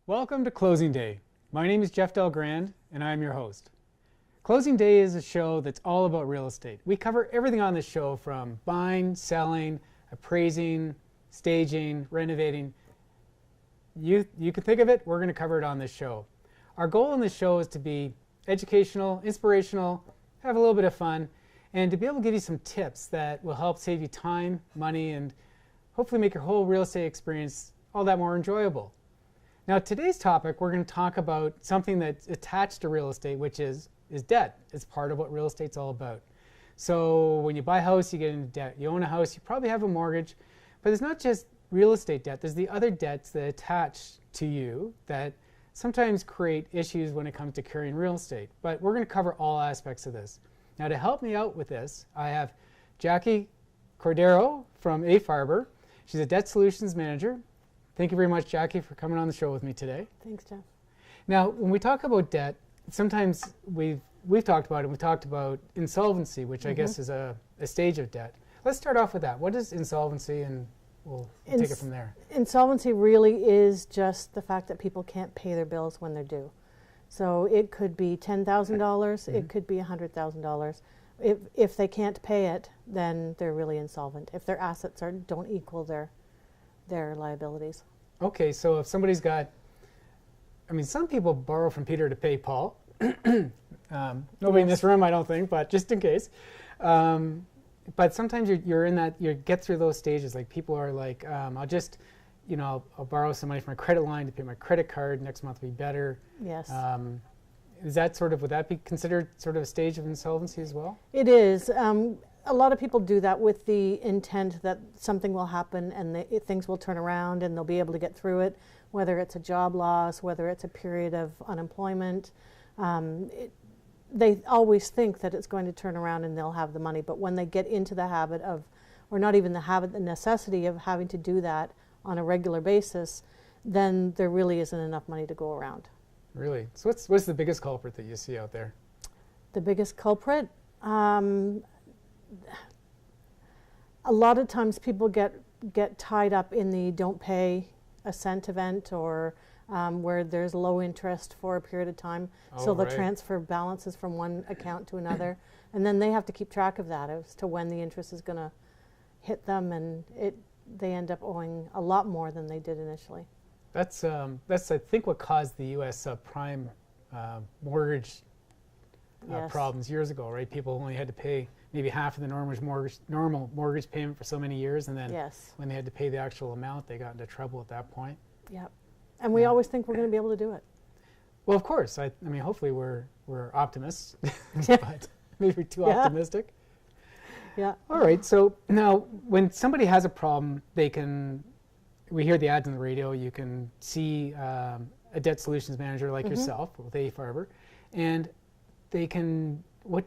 Welcome to Closing Day. My name is Jeff Delgrand and I'm your host. Closing Day is a show that's all about real estate. We cover everything on this show from buying, selling, appraising, staging, renovating. You can think of it, we're going to cover it on this show. Our goal on this show is to be educational, inspirational, have a little bit of fun, and to be able to give you some tips that will help save you time, money, and hopefully make your whole real estate experience all that more enjoyable. Now today's topic, we're going to talk about something that's attached to real estate, which is debt. It's part of what real estate's all about. So when you buy a house, you get into debt. You own a house, you probably have a mortgage, but it's not just real estate debt. There's the other debts that attach to you that sometimes create issues when it comes to carrying real estate. But we're going to cover all aspects of this. Now to help me out with this, I have Jacquie Cordeiro from Farbar. She's a debt solutions manager. Thank you very much, Jacquie, for coming on the show with me today. Thanks, Jeff. Now, when we talk about debt, sometimes we've talked about it. We talked about insolvency, which I guess is a stage of debt. Let's start off with that. What is insolvency, and we'll take it from there. Insolvency really is just the fact that people can't pay their bills when they're due. So it could be $10,000, it could be $100,000. If they can't pay it, then they're really insolvent. If their assets don't equal their liabilities. Okay, so if somebody's got, I mean, some people borrow from Peter to pay Paul. Nobody in this room, I don't think, but just in case. But sometimes you're in that, you get through those stages. Like people are like, I'll just, I'll borrow some money from my credit line to pay my credit card. Next month will be better. Yes. Is that would that be considered sort of a stage of insolvency as well? It is. A lot of people do that with the intent that something will happen and things will turn around and they'll be able to get through it, whether it's a job loss, whether it's a period of unemployment. They always think that it's going to turn around and they'll have the money, but when they get into the habit of, or not even the habit, the necessity of having to do that on a regular basis, then there really isn't enough money to go around. Really? So what's the biggest culprit that you see out there? The biggest culprit? A lot of times people get tied up in the don't pay a cent event, or where there's low interest for a period of time. So they'll transfer balances from one account to another, and then they have to keep track of that as to when the interest is going to hit them, and they end up owing a lot more than they did initially. That's I think what caused the U.S. subprime mortgage problems years ago, right? People only had to pay maybe half of the normal mortgage payment for so many years, and then when they had to pay the actual amount, they got into trouble at that point. Yep. And we always think we're going to be able to do it. Well, of course. I mean, hopefully we're optimists, but maybe we're too optimistic. Yeah. All right. So now, when somebody has a problem, we hear the ads on the radio. You can see a debt solutions manager like yourself with Farbar, and they can. What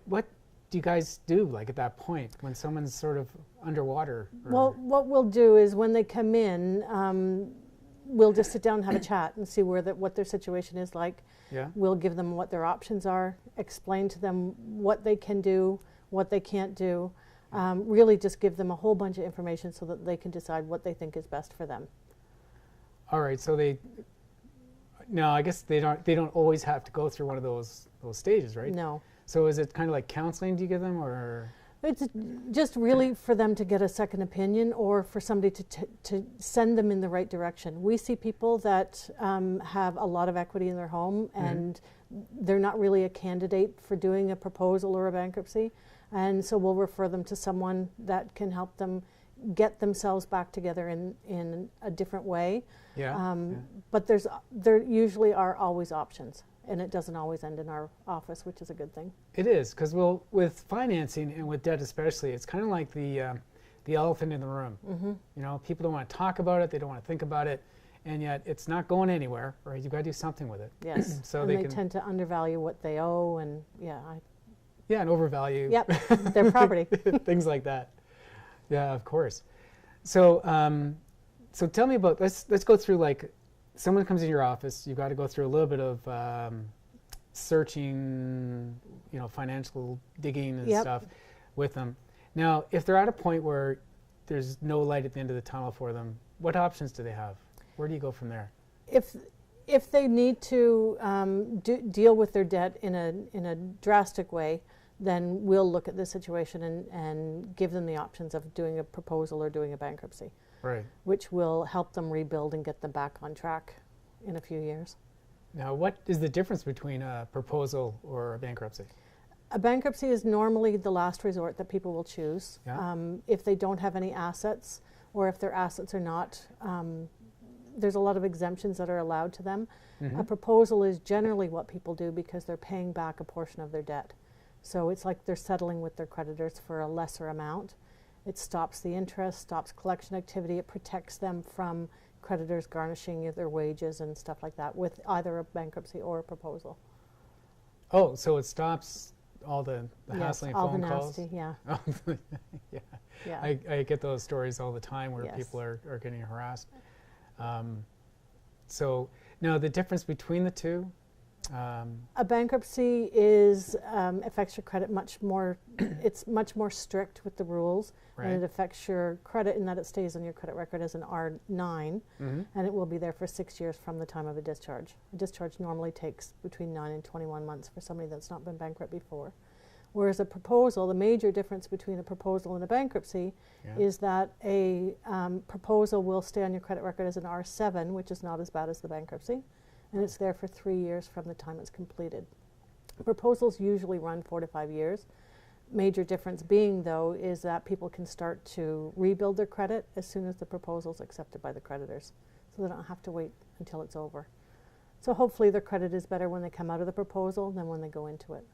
do you guys do like at that point when someone's sort of underwater? Well, what we'll do is when they come in, we'll just sit down and have a chat and see what their situation is like. Yeah. We'll give them what their options are, explain to them what they can do, what they can't do. Really just give them a whole bunch of information so that they can decide what they think is best for them. All right. So I guess they don't always have to go through one of those stages, right? No. So is it kind of like counseling do you give them, or? It's just really for them to get a second opinion, or for somebody to send them in the right direction. We see people that have a lot of equity in their home and they're not really a candidate for doing a proposal or a bankruptcy, and so we'll refer them to someone that can help them get themselves back together in a different way. But there usually are always options. And it doesn't always end in our office, which is a good thing. It is, because with financing and with debt especially, it's kind of like the elephant in the room. People don't want to talk about it, they don't want to think about it, and yet it's not going anywhere, right? You've got to do something with it. Yes, so and they tend to undervalue what they owe, and and overvalue their property. Things like that. Yeah, of course. So so tell me about, let's go through, like, someone comes in your office, you've got to go through a little bit of searching, financial digging and stuff with them. Now, if they're at a point where there's no light at the end of the tunnel for them, what options do they have? Where do you go from there? If they need to deal with their debt in a drastic way, then we'll look at the situation and give them the options of doing a proposal or doing a bankruptcy, Right. which will help them rebuild and get them back on track in a few years. Now, what is the difference between a proposal or a bankruptcy? A bankruptcy is normally the last resort that people will choose. Yeah. If they don't have any assets, or if their assets are not, there's a lot of exemptions that are allowed to them. Mm-hmm. A proposal is generally what people do because they're paying back a portion of their debt. So it's like they're settling with their creditors for a lesser amount. It stops the interest, stops collection activity. It protects them from creditors garnishing their wages and stuff like that with either a bankruptcy or a proposal. Oh, so it stops all the Yes, hassling all phone the calls? nasty, yeah. Yeah. Yeah. I get those stories all the time where Yes. people are getting harassed. So now the difference between the two? A bankruptcy is affects your credit much more. It's much more strict with the rules, Right. and it affects your credit in that it stays on your credit record as an R9, Mm-hmm. and it will be there for 6 years from the time of a discharge. A discharge normally takes between 9 and 21 months for somebody that's not been bankrupt before. Whereas a proposal, the major difference between a proposal and a bankruptcy Yeah. is that a proposal will stay on your credit record as an R7, which is not as bad as the bankruptcy, and it's there for 3 years from the time it's completed. Proposals usually run 4 to 5 years. Major difference being, though, is that people can start to rebuild their credit as soon as the proposal is accepted by the creditors, so they don't have to wait until it's over. So hopefully their credit is better when they come out of the proposal than when they go into it.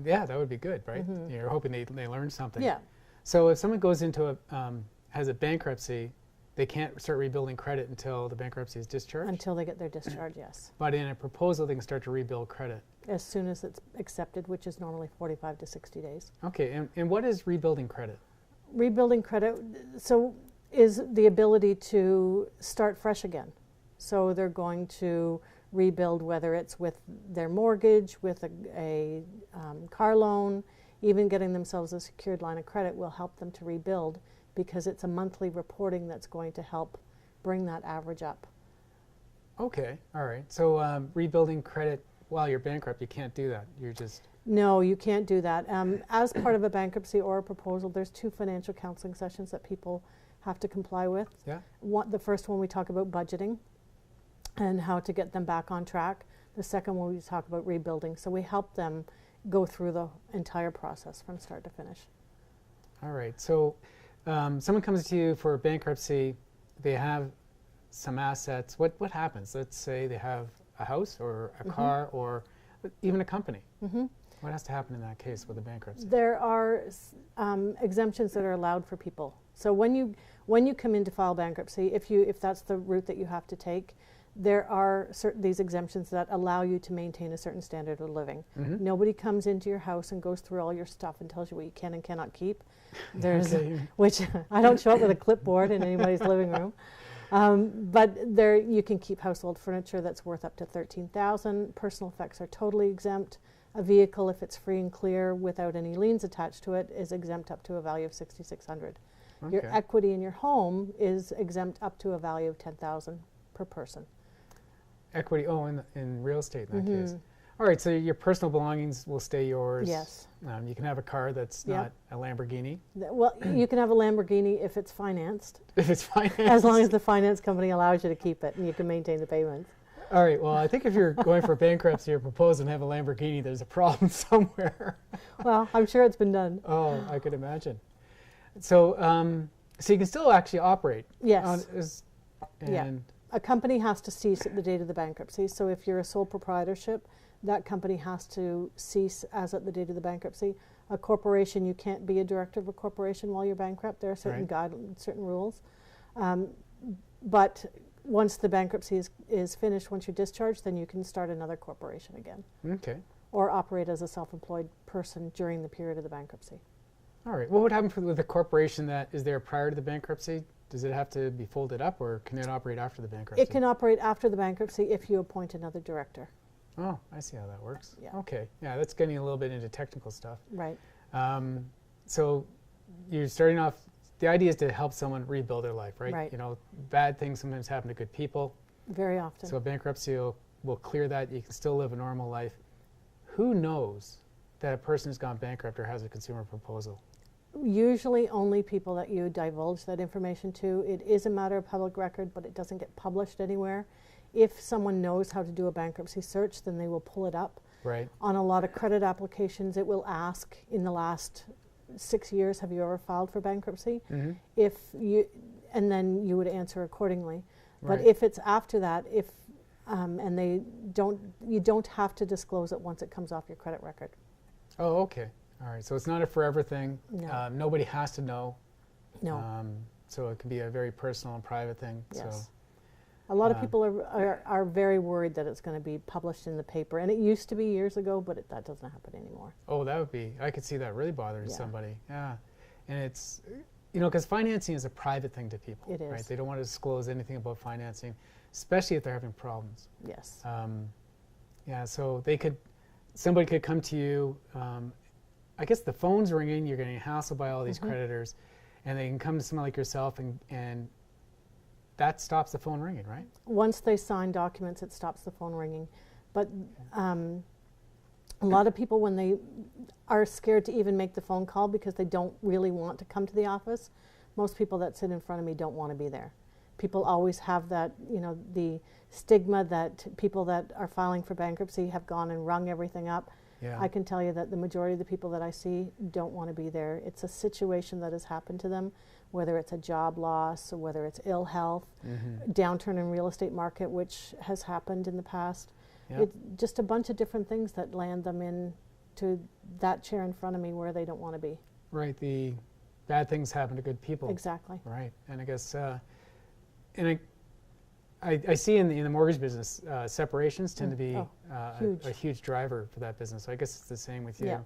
Yeah, that would be good, right? Mhm. You're hoping they learn something. Yeah. So if someone goes into has a bankruptcy, they can't start rebuilding credit until the bankruptcy is discharged? Until they get their discharge, yes. But in a proposal, they can start to rebuild credit. As soon as it's accepted, which is normally 45 to 60 days. Okay, and what is rebuilding credit? Rebuilding credit, so is the ability to start fresh again. So they're going to rebuild, whether it's with their mortgage, with a car loan, even getting themselves a secured line of credit will help them to rebuild, because it's a monthly reporting that's going to help bring that average up. Okay, all right. So rebuilding credit while you're bankrupt, you can't do that. You're just... No, you can't do that. As part of a bankruptcy or a proposal, there's 2 financial counseling sessions that people have to comply with. Yeah. The first one we talk about budgeting and how to get them back on track. The second one we talk about rebuilding. So we help them go through the entire process from start to finish. All right. So someone comes to you for bankruptcy. They have some assets. What happens? Let's say they have a house or a car or even a company. Mm-hmm. What has to happen in that case with a bankruptcy? There are exemptions that are allowed for people. So when you come in to file bankruptcy, if that's the route that you have to take, there are these exemptions that allow you to maintain a certain standard of living. Mm-hmm. Nobody comes into your house and goes through all your stuff and tells you what you can and cannot keep. There's Okay. which I don't show up with a clipboard in anybody's living room. But there you can keep household furniture that's worth up to $13,000. Personal effects are totally exempt. A vehicle, if it's free and clear without any liens attached to it, is exempt up to a value of $6,600. Your Okay. equity in your home is exempt up to a value of $10,000 per person. Equity, in real estate in that case. Mhm. All right, so your personal belongings will stay yours. Yes. You can have a car that's Yeah. not a Lamborghini Well, you can have a Lamborghini if it's financed, if it's financed. as long as the finance company allows you to keep it and you can maintain the payments. All right, well, I think if you're going for bankruptcy or proposing to have a Lamborghini, there's a problem somewhere. Well, I'm sure it's been done. Oh, I could imagine. So, so you can still actually operate. Yes. Yeah. And A company has to cease at the date of the bankruptcy. So if you're a sole proprietorship, that company has to cease as at the date of the bankruptcy. A corporation, you can't be a director of a corporation while you're bankrupt. There are certain certain rules. But once the bankruptcy is finished, once you're discharged, then you can start another corporation again, okay. or operate as a self-employed person during the period of the bankruptcy. All right. What would happen with a corporation that is there prior to the bankruptcy? Does it have to be folded up, or can it operate after the bankruptcy? It can operate after the bankruptcy if you appoint another director. Oh, I see how that works. Yeah. Okay. Yeah, that's getting a little bit into technical stuff. Right. So you're starting off, the idea is to help someone rebuild their life, right? Right. You know, bad things sometimes happen to good people. Very often. So bankruptcy will clear that. You can still live a normal life. Who knows that a person has gone bankrupt or has a consumer proposal? Usually only people that you divulge that information to. It is a matter of public record, but it doesn't get published anywhere. If someone knows how to do a bankruptcy search, then they will pull it up. Right. On a lot of credit applications, it will ask, in the last 6 years, have you ever filed for bankruptcy? Mm-hmm. If you, and then you would answer accordingly. Right. But if it's after that, and you don't have to disclose it once it comes off your credit record. Oh, okay. All right. So it's not a forever thing. No. Nobody has to know. No. So it can be a very personal and private thing. Yes. So, a lot of people are very worried that it's going to be published in the paper. And it used to be years ago, but that doesn't happen anymore. oh, that would be, I could see that really bothering Yeah. somebody. Yeah. And it's, because financing is a private thing to people. It is. Right? They don't want to disclose anything about financing, especially if they're having problems. Yes. Yeah, so somebody could come to you, I guess the phone's ringing, you're getting hassled by all these creditors, and they can come to someone like yourself and that stops the phone ringing, right? Once they sign documents, it stops the phone ringing. But a lot of people, when they are scared to even make the phone call because they don't really want to come to the office, most people that sit in front of me don't want to be there. People always have that, the stigma that people that are filing for bankruptcy have gone and rung everything up. Yeah. I can tell you that the majority of the people that I see don't want to be there. It's a situation that has happened to them, whether it's a job loss or whether it's ill health, downturn in real estate market, which has happened in the past. Yeah. It's just a bunch of different things that land them into that chair in front of me where they don't want to be. Right, the bad things happen to good people. Exactly. Right, and I guess, and I see in the mortgage business, separations tend to be huge. a huge driver for that business. So I guess it's the same with you. Yeah.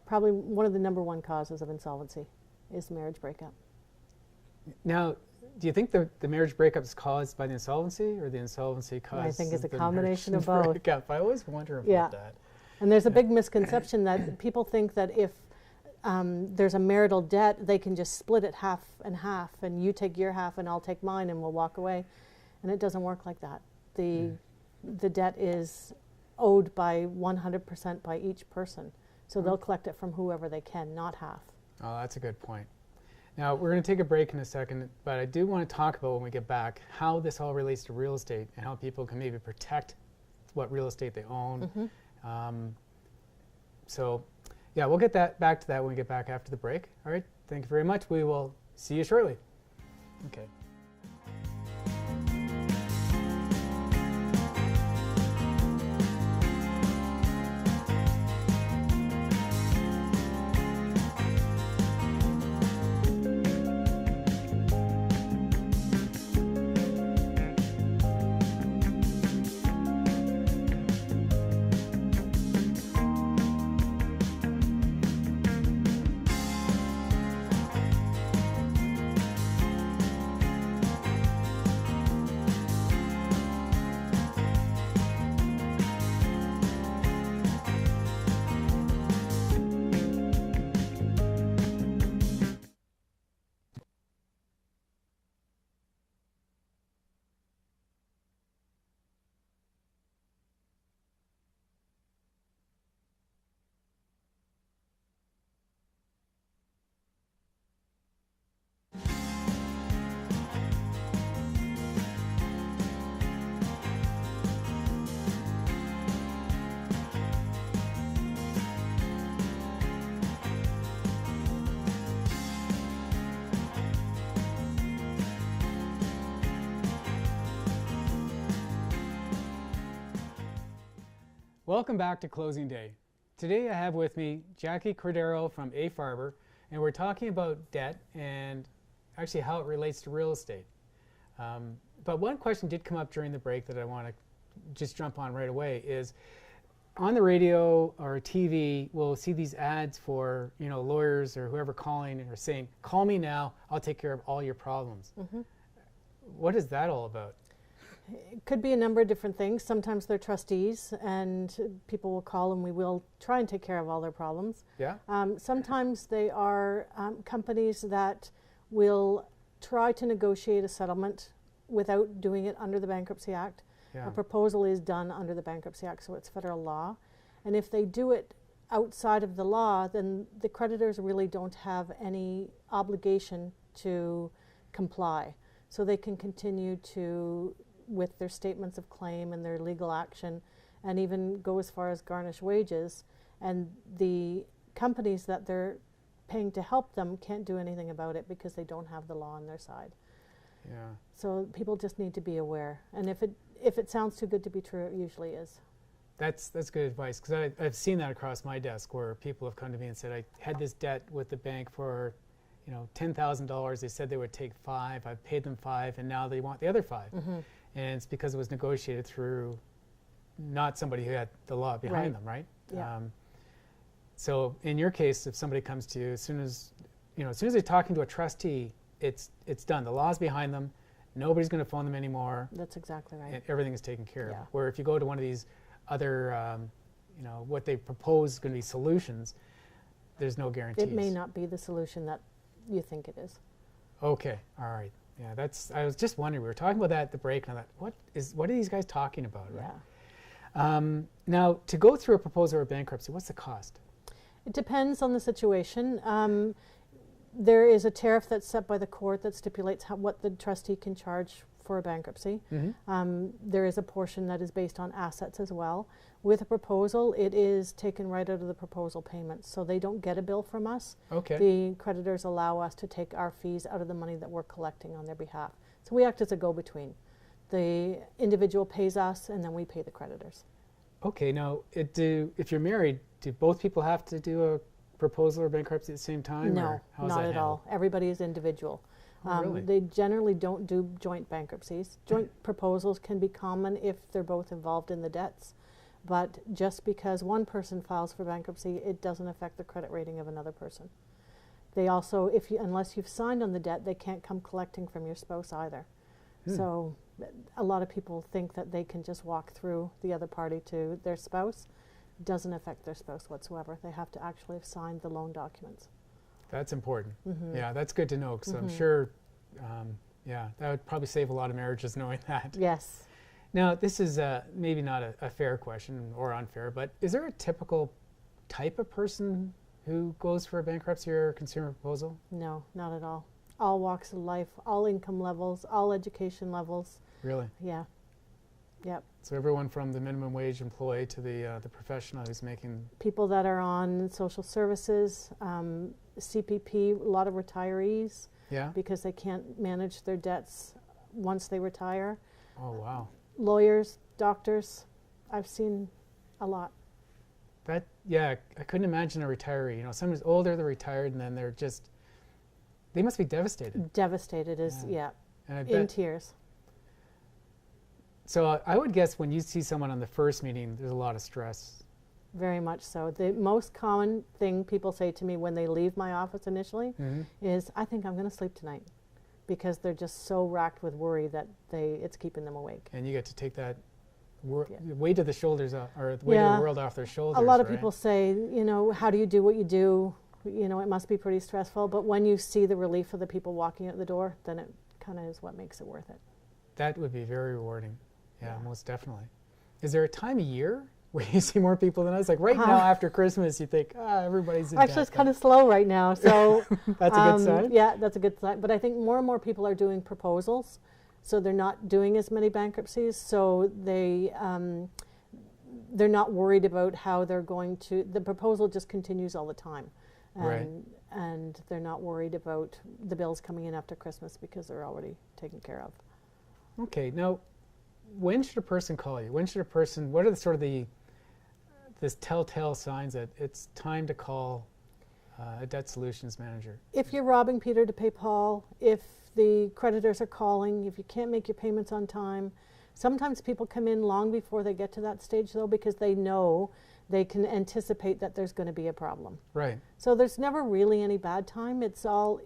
Probably one of the number one causes of insolvency is marriage breakup. Now, do you think the marriage breakup is caused by the insolvency, or the insolvency caused? I think it's a the combination marriage of both. breakup? I always wonder about Yeah. that. And there's a big misconception that people think that if there's a marital debt, they can just split it half and half, and you take your half and I'll take mine and we'll walk away. And it doesn't work like that. The debt is owed by 100% by each person. So they'll collect it from whoever they can, not half. Oh, that's a good point. Now, we're going to take a break in a second, but I do want to talk about, when we get back, how this all relates to real estate and how people can maybe protect what real estate they own. So, yeah, we'll get back to that when we get back after the break. All right, thank you very much. We will see you shortly. Okay. Welcome back to Closing Day. Today I have with me Jacquie Cordeiro from Farbar, and we're talking about debt and actually how it relates to real estate. But one question did come up during the break that I want to just jump on right away is, on the radio or TV, we'll see these ads for lawyers or whoever calling or saying, "Call me now, I'll take care of all your problems." What is that all about? It could be a number of different things. Sometimes they're trustees and people will call and we will try and take care of all their problems. Yeah. Sometimes they are companies that will try to negotiate a settlement without doing it under the Bankruptcy Act. Yeah. A proposal is done under the Bankruptcy Act, so it's federal law. And if they do it outside of the law, then the creditors really don't have any obligation to comply. So they can continue to, with their statements of claim and their legal action, and even go as far as garnish wages. And the companies that they're paying to help them can't do anything about it because they don't have the law on their side. Yeah. So people just need to be aware. And if it sounds too good to be true, it usually is. That's good advice, because I've seen that across my desk where people have come to me and said, I had this debt with the bank for, $10,000. They said they would take $5,000. I've paid them $5,000, and now they want the other $5,000. Mm-hmm. And it's because it was negotiated through not somebody who had the law behind them, right? Yeah. So in your case, if somebody comes to you, as soon as they're talking to a trustee, it's done. The law's behind them. Nobody's going to phone them anymore. That's exactly right. And everything is taken care Yeah. of. Where if you go to one of these other, what they propose is going to be solutions, there's no guarantees. It may not be the solution that you think it is. Okay, all right. Yeah, I was just wondering, we were talking about that at the break, and I thought, what are these guys talking about, right? Yeah. Now, to go through a proposal or bankruptcy, what's the cost? It depends on the situation. There is a tariff that's set by the court that stipulates what the trustee can charge for a bankruptcy. Mm-hmm. There is a portion that is based on assets as well. With a proposal, it is taken right out of the proposal payments, so they don't get a bill from us. Okay. The creditors allow us to take our fees out of the money that we're collecting on their behalf. So we act as a go-between. The individual pays us, and then we pay the creditors. Okay, now, if you're married, do both people have to do a proposal or bankruptcy at the same time? No, or how's not that at all. Everybody is individual. Oh, really? They generally don't do joint bankruptcies. Joint proposals can be common if they're both involved in the debts. But just because one person files for bankruptcy, it doesn't affect the credit rating of another person. They also, unless you've signed on the debt, they can't come collecting from your spouse either. So a lot of people think that they can just walk through the other party to their spouse. Doesn't affect their spouse whatsoever. They have to actually have signed the loan documents. That's important. Mm-hmm. Yeah, that's good to know, because I'm sure, that would probably save a lot of marriages knowing that. Yes. Now, this is maybe not a fair question or unfair, but is there a typical type of person who goes for a bankruptcy or consumer proposal? No, not at all. All walks of life, all income levels, all education levels. Really? Yeah. Yep. So everyone from the minimum wage employee to the professional who's making... People that are on social services, CPP, a lot of retirees. Yeah? Because they can't manage their debts once they retire. Oh, wow. Lawyers, doctors, I've seen a lot. I couldn't imagine a retiree. Someone's older, they're retired, and then they must be devastated. Devastated is, And I in bet, tears. so I would guess when you see someone on the first meeting, there's a lot of stress. Very much so. The most common thing people say to me when they leave my office initially is, I think I'm going to sleep tonight, because they're just so racked with worry that it's keeping them awake. And you get to take that weight of the shoulders off, or the weight of the world off their shoulders. A lot of right? people say, how do you do what you do? It must be pretty stressful. But when you see the relief of the people walking out the door, then it kind of is what makes it worth it. That would be very rewarding. Yeah, most definitely. Is there a time of year where you see more people than us? Like right now after Christmas, you think, everybody's in Actually, debt, it's kind of slow right now. So that's a good sign? Yeah, that's a good sign. But I think more and more people are doing proposals. So they're not doing as many bankruptcies. So they're not worried about how they're going to, the proposal just continues all the time. And they're not worried about the bills coming in after Christmas because they're already taken care of. Okay, now, when should a person call you? What are this telltale signs that it's time to call a debt solutions manager? If you're robbing Peter to pay Paul, if the creditors are calling, if you can't make your payments on time. Sometimes people come in long before they get to that stage, though, because they know they can anticipate that there's going to be a problem. Right. So there's never really any bad time. It's all,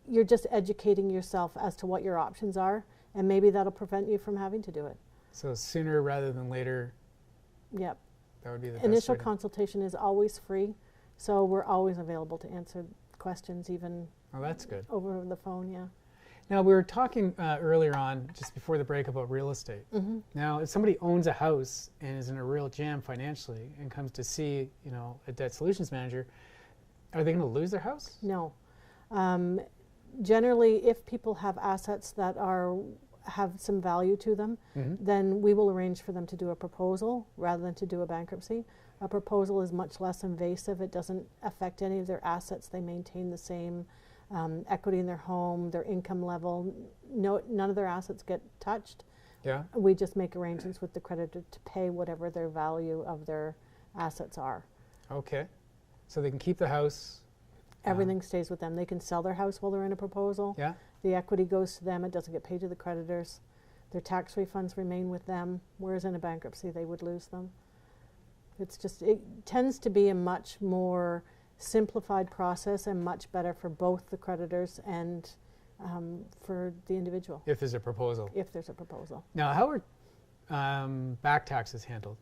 you're just educating yourself as to what your options are, and maybe that'll prevent you from having to do it. So sooner rather than later. Yep. That would be the best. Initial consultation is always free, so we're always available to answer questions, even that's good. over the phone. Yeah. Now, we were talking earlier on, just before the break, about real estate. Now, if somebody owns a house and is in a real jam financially and comes to see, a debt solutions manager, are they going to lose their house? No. Generally, if people have assets that have some value to them, then we will arrange for them to do a proposal rather than to do a bankruptcy. A proposal is much less invasive. It doesn't affect any of their assets. They maintain the same equity in their home, their income level. No, none of their assets get touched. Yeah. We just make arrangements with the creditor to pay whatever their value of their assets are. Okay. So they can keep the house. Everything stays with them. They can sell their house while they're in a proposal. Yeah. The equity goes to them. It doesn't get paid to the creditors. Their tax refunds remain with them, whereas in a bankruptcy they would lose them. It tends to be a much more simplified process and much better for both the creditors and for the individual. If there's a proposal. If there's a proposal. Now, how are back taxes handled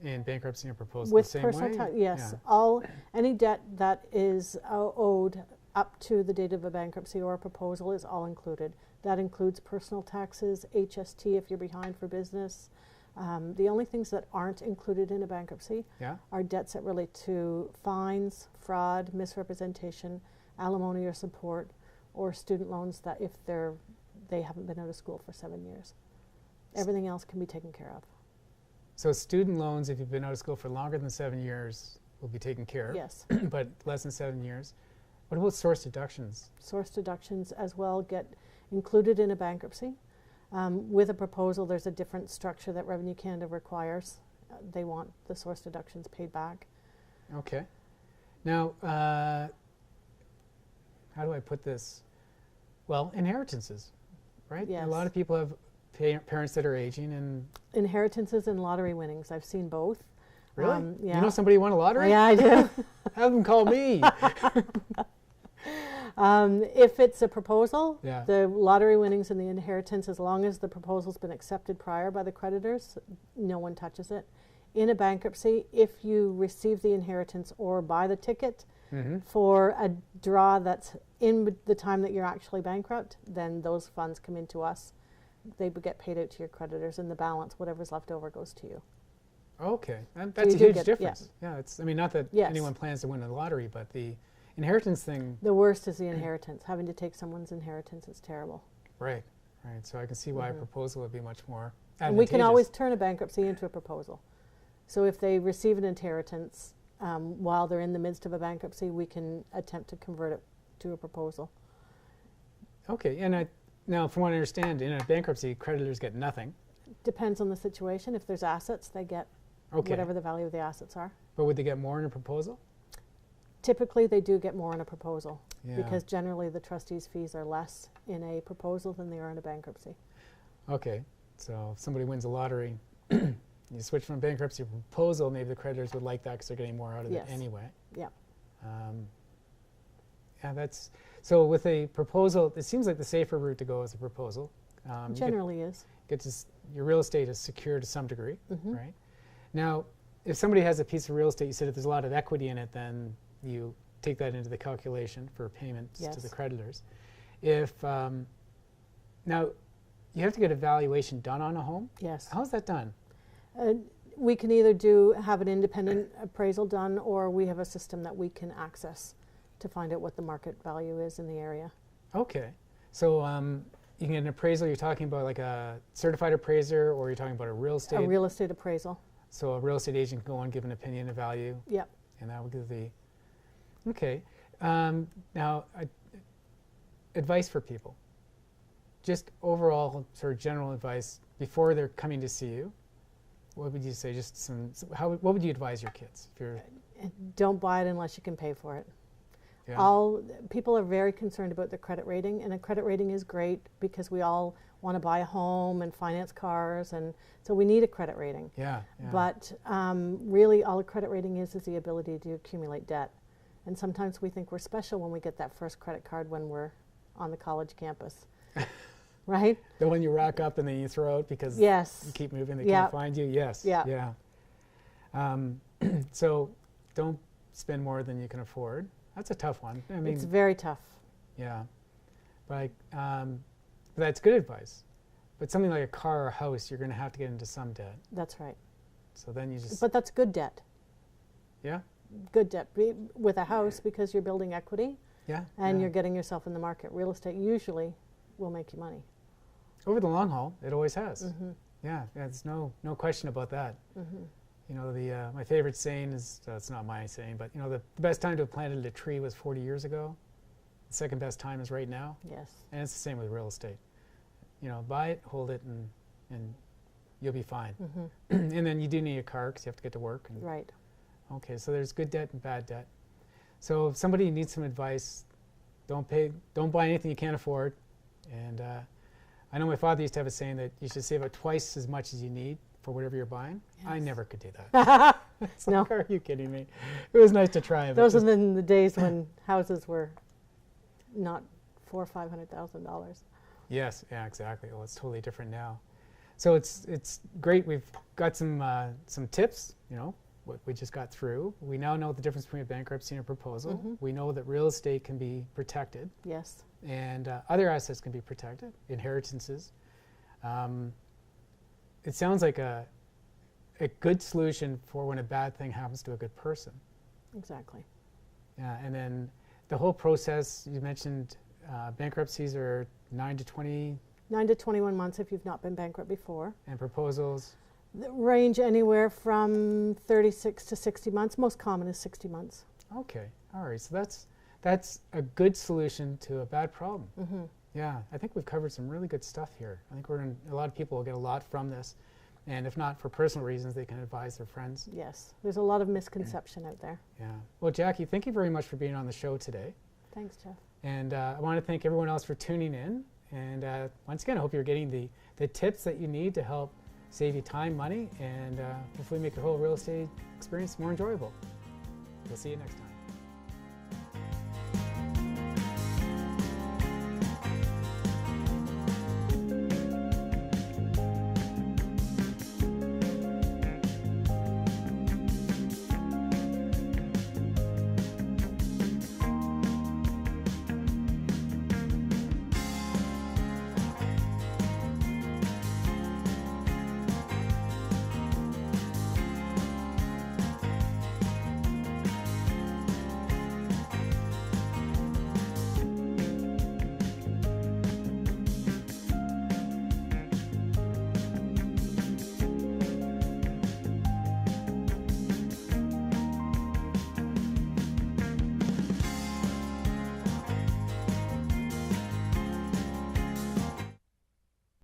in bankruptcy and proposal? With the same personal way? tax, yes. Yeah. Any debt that is owed up to the date of a bankruptcy or a proposal is all included. That includes personal taxes, HST if you're behind for business. The only things that aren't included in a bankruptcy are debts that relate to fines, fraud, misrepresentation, alimony or support, or student loans that if they haven't been out of school for 7 years. Everything else can be taken care of. So student loans, if you've been out of school for longer than 7 years, will be taken care of. Yes. But less than 7 years. What about source deductions? Source deductions as well get included in a bankruptcy. With a proposal, there's a different structure that Revenue Canada requires. They want the source deductions paid back. Okay. Now, how do I put this? Well, inheritances, right? Yes. A lot of people have parents that are aging and... Inheritances and lottery winnings. I've seen both. Really? Yeah. You know somebody who won a lottery? Yeah, I do. Have them call me. If it's a proposal, Yeah. the lottery winnings and the inheritance, as long as the proposal's been accepted prior by the creditors, no one touches it. In a bankruptcy, if you receive the inheritance or buy the ticket for a draw that's in the time that you're actually bankrupt, then those funds come into us. They would get paid out to your creditors, and the balance, whatever's left over, goes to you. Okay. That's a you do huge get- difference. Yeah. It's, I mean, not that Yes. anyone plans to win the lottery, but the inheritance thing... The worst is the inheritance. Having to take someone's inheritance is terrible. Right. Right. So I can see why a proposal would be much more And we can advantageous. always turn a bankruptcy into a proposal. So if they receive an inheritance while they're in the midst of a bankruptcy, we can attempt to convert it to a proposal. Okay. And now, from what I understand, in a bankruptcy, creditors get nothing. Depends on the situation. If there's assets, they get whatever the value of the assets are. But would they get more in a proposal? Typically, they do get more in a proposal Yeah. because generally the trustees' fees are less in a proposal than they are in a bankruptcy. Okay. So if somebody wins a lottery, you switch from bankruptcy to proposal, maybe the creditors would like that because they're getting more out of Yes. it anyway. Yeah. Yeah, that's... So with a proposal, it seems like the safer route to go is a proposal. You Generally is. get to your real estate is secure to some degree, right? Now, if somebody has a piece of real estate, you said if there's a lot of equity in it, then you take that into the calculation for payments to the Yes. creditors. If now, you have to get a valuation done on a home. Yes. How's that done? We can either have an independent appraisal done, or we have a system that we can access to find out what the market value is in the area. Okay, so you can get an appraisal. You're talking about like a certified appraiser, or you're talking about a real estate. A real estate appraisal. So a real estate agent can go and give an opinion of value. Yep. And that will give the. Okay, now advice for people. Just overall, sort of general advice before they're coming to see you. What would you say? Just what would you advise your kids? If you're, Don't buy it unless you can pay for it. yeah. People are very concerned about their credit rating, and a credit rating is great because we all want to buy a home and finance cars, and so we need a credit rating. Yeah. Yeah. But really, all a credit rating is the ability to accumulate debt. And sometimes we think we're special when we get that first credit card when we're on the college campus, right? The one you rack up and then you throw out because Yes. you keep moving, they Yeah. can't find you. Yes. Yeah. Yeah. So don't spend more than you can afford. That's a tough one. I mean, It's very tough. yeah. But that's good advice. But something like a car or a house, you're going to have to get into some debt. That's right. So then you just... But that's good debt. Yeah? Good debt with a house because you're building equity. Yeah. And you're getting yourself in the market. Real estate usually will make you money. Over the long haul, it always has. Yeah, there's no question about that. You know, my favorite saying is, it's not my saying, but you know, the best time to have planted a tree was 40 years ago. The second best time is right now. Yes. And it's the same with real estate. You know, buy it, hold it, and you'll be fine. And then you do need a car because you have to get to work. And right. Okay, so there's good debt and bad debt. So if somebody needs some advice, don't buy anything you can't afford. And I know my father used to have a saying that you should save up twice as much as you need for whatever you're buying. Yes. I never could do that. No. Like, are you kidding me? It was nice to try. Those are the days when houses were not $400,000 or $500,000. Yes, yeah, exactly. Well, it's totally different now. So it's great. We've got some tips. You know, what we just got through. We now know the difference between a bankruptcy and a proposal. We know that real estate can be protected. Yes. And other assets can be protected, inheritances. It sounds like a good solution for when a bad thing happens to a good person. Exactly. Yeah, and then the whole process, you mentioned bankruptcies are 9 to 21 months if you've not been bankrupt before. And proposals? Range anywhere from 36 to 60 months. Most common is 60 months. Okay, all right. So that's a good solution to a bad problem. Yeah, I think we've covered some really good stuff here. I think a lot of people will get a lot from this. And if not for personal reasons, they can advise their friends. Yes, there's a lot of misconception out there. Yeah. Well, Jackie, thank you very much for being on the show today. Thanks, Jeff. And I want to thank everyone else for tuning in. And once again, I hope you're getting the tips that you need to help save you time, money, and hopefully make your whole real estate experience more enjoyable. We'll see you next time.